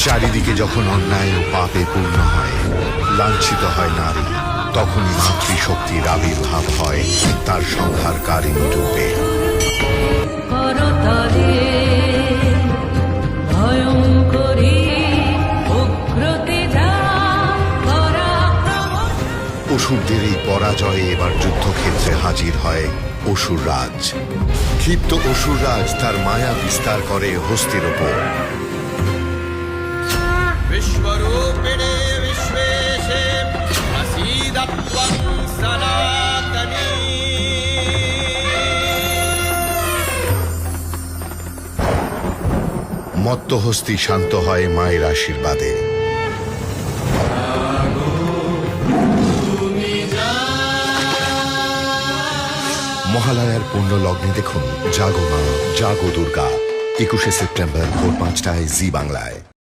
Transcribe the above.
চারিদিকে যখন অন্যায় ও পাপে পূর্ণ হয়, লাঞ্ছিত হয় নারী, তখনই মাতৃশক্তির আবির্ভাব হয় তার সংহারকারিণী রূপে। অসুরদের এই পরাজয়ে এবার যুদ্ধক্ষেত্রে হাজির হয় অসুররাজ। ক্ষিপ্ত অসুররাজ তার মায়া বিস্তার করে হস্তির ওপর। विश्वरूपिणे विश्वेशे प्रसीदत्वं सनातनी। মত্তহস্তি শান্ত হয় মায়ের আশীর্বাদে। মহালয়ার পূর্ণ লগ্নে দেখুন জাগো মা জাগো দুর্গা, 21শে সেপ্টেম্বর ভোর 5টায় জি বাংলায়।